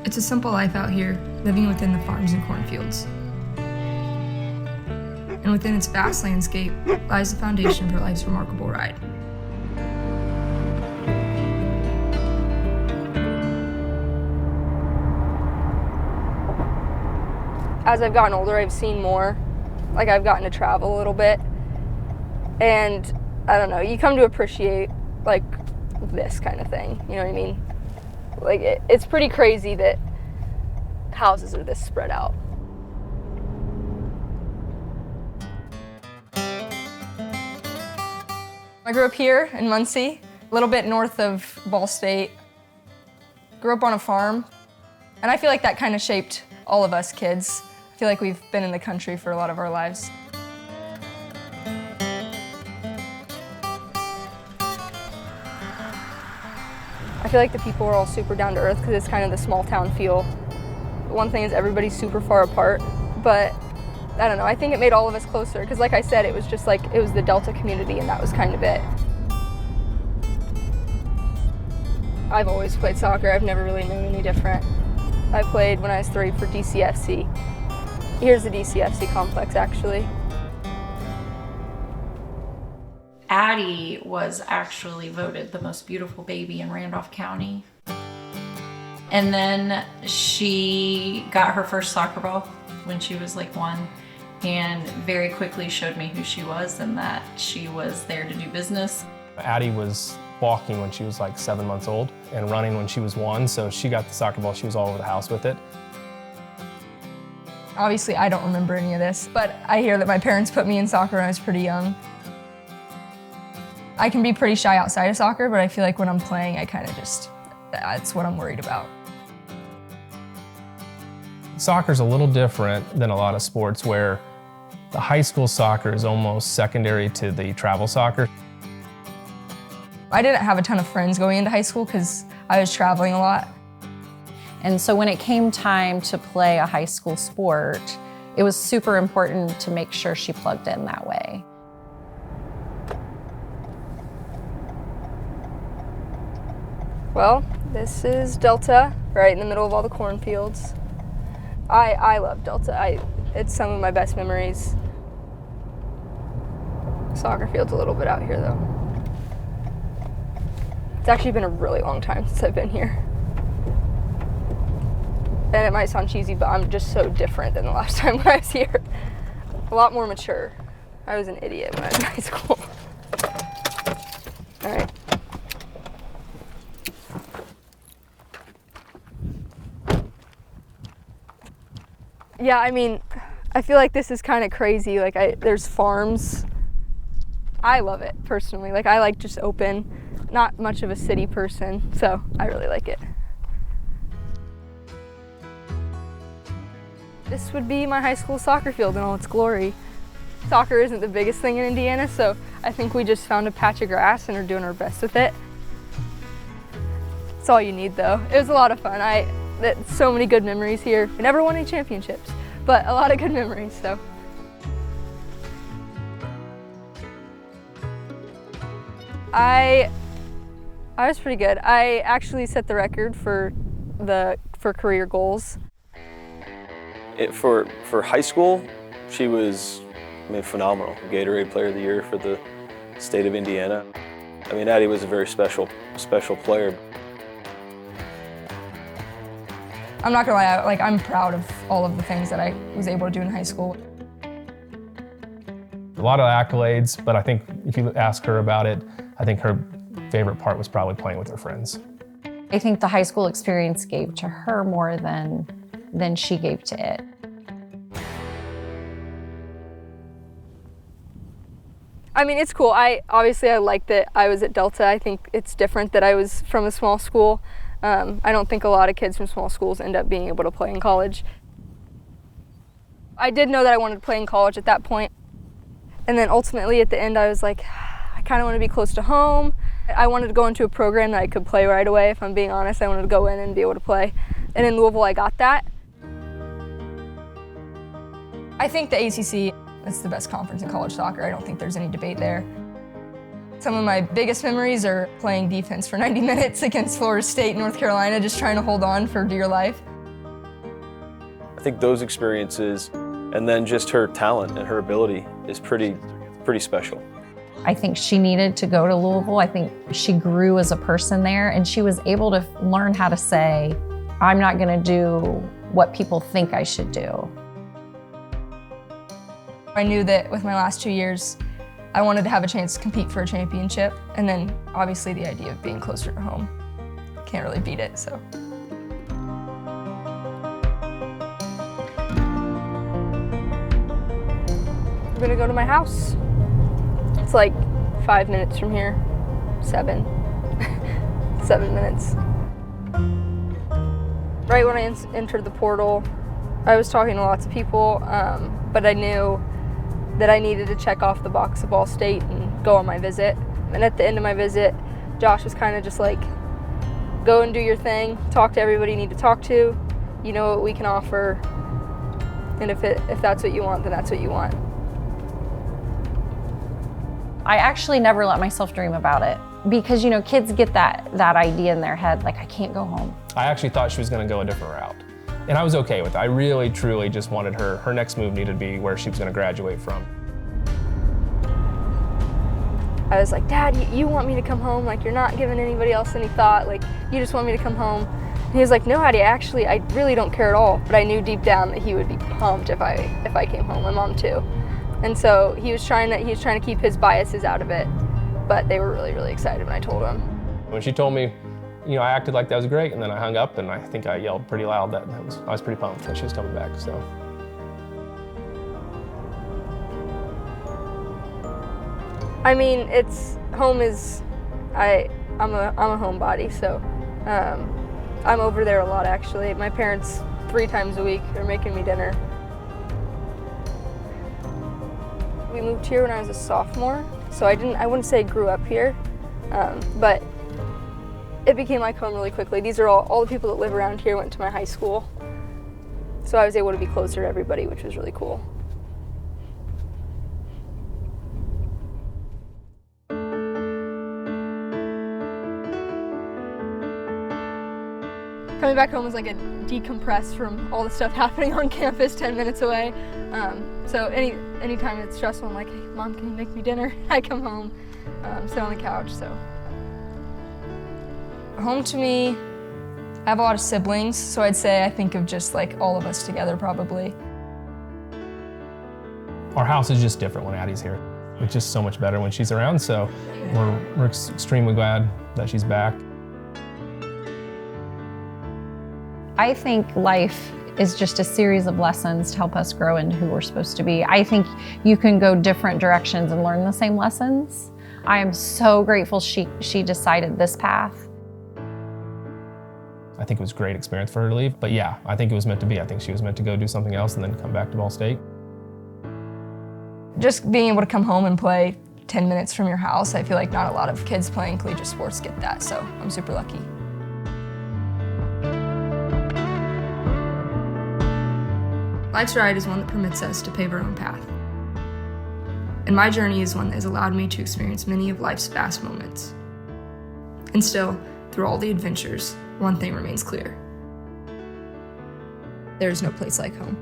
It's a simple life out here, living within the farms and cornfields. And within its vast landscape lies the foundation for life's remarkable ride. As I've gotten older, I've seen more. Like, I've gotten to travel a little bit. And I don't know, you come to appreciate, like, this kind of thing, you know what I mean? Like, it's pretty crazy that houses are this spread out. I grew up here in Muncie, a little bit north of Ball State. Grew up on a farm, and I feel like that kind of shaped all of us kids. I feel like we've been in the country for a lot of our lives. I feel like the people are all super down to earth because it's kind of the small town feel. One thing is everybody's super far apart, but I don't know, I think it made all of us closer because like I said, it was just like, it was the Delta community and that was kind of it. I've always played soccer, I've never really known any different. I played when I was 3 for DCFC. Here's the DCFC complex actually. Addie was actually voted the most beautiful baby in Randolph County. And then she got her first soccer ball when she was like 1 and very quickly showed me who she was and that she was there to do business. Addie was walking when she was like 7 months old and running when she was 1, so she got the soccer ball, she was all over the house with it. Obviously, I don't remember any of this, but I hear that my parents put me in soccer when I was pretty young. I can be pretty shy outside of soccer, but I feel like when I'm playing, I kind of just, that's what I'm worried about. Soccer's a little different than a lot of sports where the high school soccer is almost secondary to the travel soccer. I didn't have a ton of friends going into high school because I was traveling a lot. And so when it came time to play a high school sport, it was super important to make sure she plugged in that way. Well, this is Delta, right in the middle of all the cornfields. I love Delta. It's some of my best memories. Soccer field's a little bit out here though. It's actually been a really long time since I've been here. And it might sound cheesy, but I'm just so different than the last time when I was here. A lot more mature. I was an idiot when I was in high school. All right. Yeah, I mean, I feel like this is kind of crazy. Like, there's farms. I love it, personally. Like, I like just open, not much of a city person, so I really like it. This would be my high school soccer field in all its glory. Soccer isn't the biggest thing in Indiana, so I think we just found a patch of grass and are doing our best with it. That's all you need, though. It was a lot of fun. So many good memories here. We never won any championships, but a lot of good memories, so. I was pretty good. I actually set the record for career goals. For high school, she was, phenomenal. Gatorade Player of the Year for the state of Indiana. Addie was a very special player. I'm not gonna lie, I'm proud of all of the things that I was able to do in high school. A lot of accolades, but I think if you ask her about it, I think her favorite part was probably playing with her friends. I think the high school experience gave to her more than she gave to it. It's cool. Obviously I like that I was at Delta. I think it's different that I was from a small school. I don't think a lot of kids from small schools end up being able to play in college. I did know that I wanted to play in college at that point. And then ultimately at the end I was like, I kind of want to be close to home. I wanted to go into a program that I could play right away, if I'm being honest. I wanted to go in and be able to play. And in Louisville I got that. I think the ACC is the best conference in college soccer. I don't think there's any debate there. Some of my biggest memories are playing defense for 90 minutes against Florida State, North Carolina, just trying to hold on for dear life. think those experiences, and then just her talent and her ability is pretty special. I think she needed to go to Louisville. I think she grew as a person there, and she was able to learn how to say, I'm not going to do what people think I should do. I knew that with my last 2 years, I wanted to have a chance to compete for a championship, and then obviously the idea of being closer to home. Can't really beat it, so. I'm gonna go to my house. It's like 5 minutes from here, 7 minutes. Right when I entered the portal, I was talking to lots of people, but I knew that I needed to check off the box of Ball State and go on my visit. And at the end of my visit, Josh was kind of just like, go and do your thing, talk to everybody you need to talk to, you know what we can offer, and if that's what you want, then that's what you want. I actually never let myself dream about it because, you know, kids get that idea in their head, like, I can't go home. I actually thought she was going to go a different route. And I was okay with it. I really, truly just wanted her next move needed to be where she was going to graduate from. I was like, Dad, you want me to come home? Like, you're not giving anybody else any thought. Like, you just want me to come home. And he was like, no, Addie, actually, I really don't care at all. But I knew deep down that he would be pumped if I came home. My mom too. And so he was trying to keep his biases out of it. But they were really, really excited when I told him. When she told me, you know, I acted like that was great, and then I hung up, and I think I yelled pretty loud I was pretty pumped that she was coming back. So. I mean, home is, I'm a homebody, so I'm over there a lot actually. My parents 3 times a week are making me dinner. We moved here when I was a sophomore, so I wouldn't say I grew up here, but it became like home really quickly. These are all the people that live around here went to my high school, so I was able to be closer to everybody, which was really cool. Coming back home was like a decompress from all the stuff happening on campus 10 minutes away. So anytime it's stressful, I'm like, hey, Mom, can you make me dinner? I come home, sit on the couch, so. Home to me, I have a lot of siblings, so I'd say I think of just like all of us together probably. Our house is just different when Addie's here. It's just so much better when she's around, so we're extremely glad that she's back. I think life is just a series of lessons to help us grow into who we're supposed to be. I think you can go different directions and learn the same lessons. I am so grateful she decided this path. I think it was a great experience for her to leave, but yeah, I think it was meant to be. I think she was meant to go do something else and then come back to Ball State. Just being able to come home and play 10 minutes from your house, I feel like not a lot of kids playing collegiate sports get that, so I'm super lucky. Life's ride is one that permits us to pave our own path. And my journey is one that has allowed me to experience many of life's vast moments. And still, through all the adventures, one thing remains clear. There is no place like home.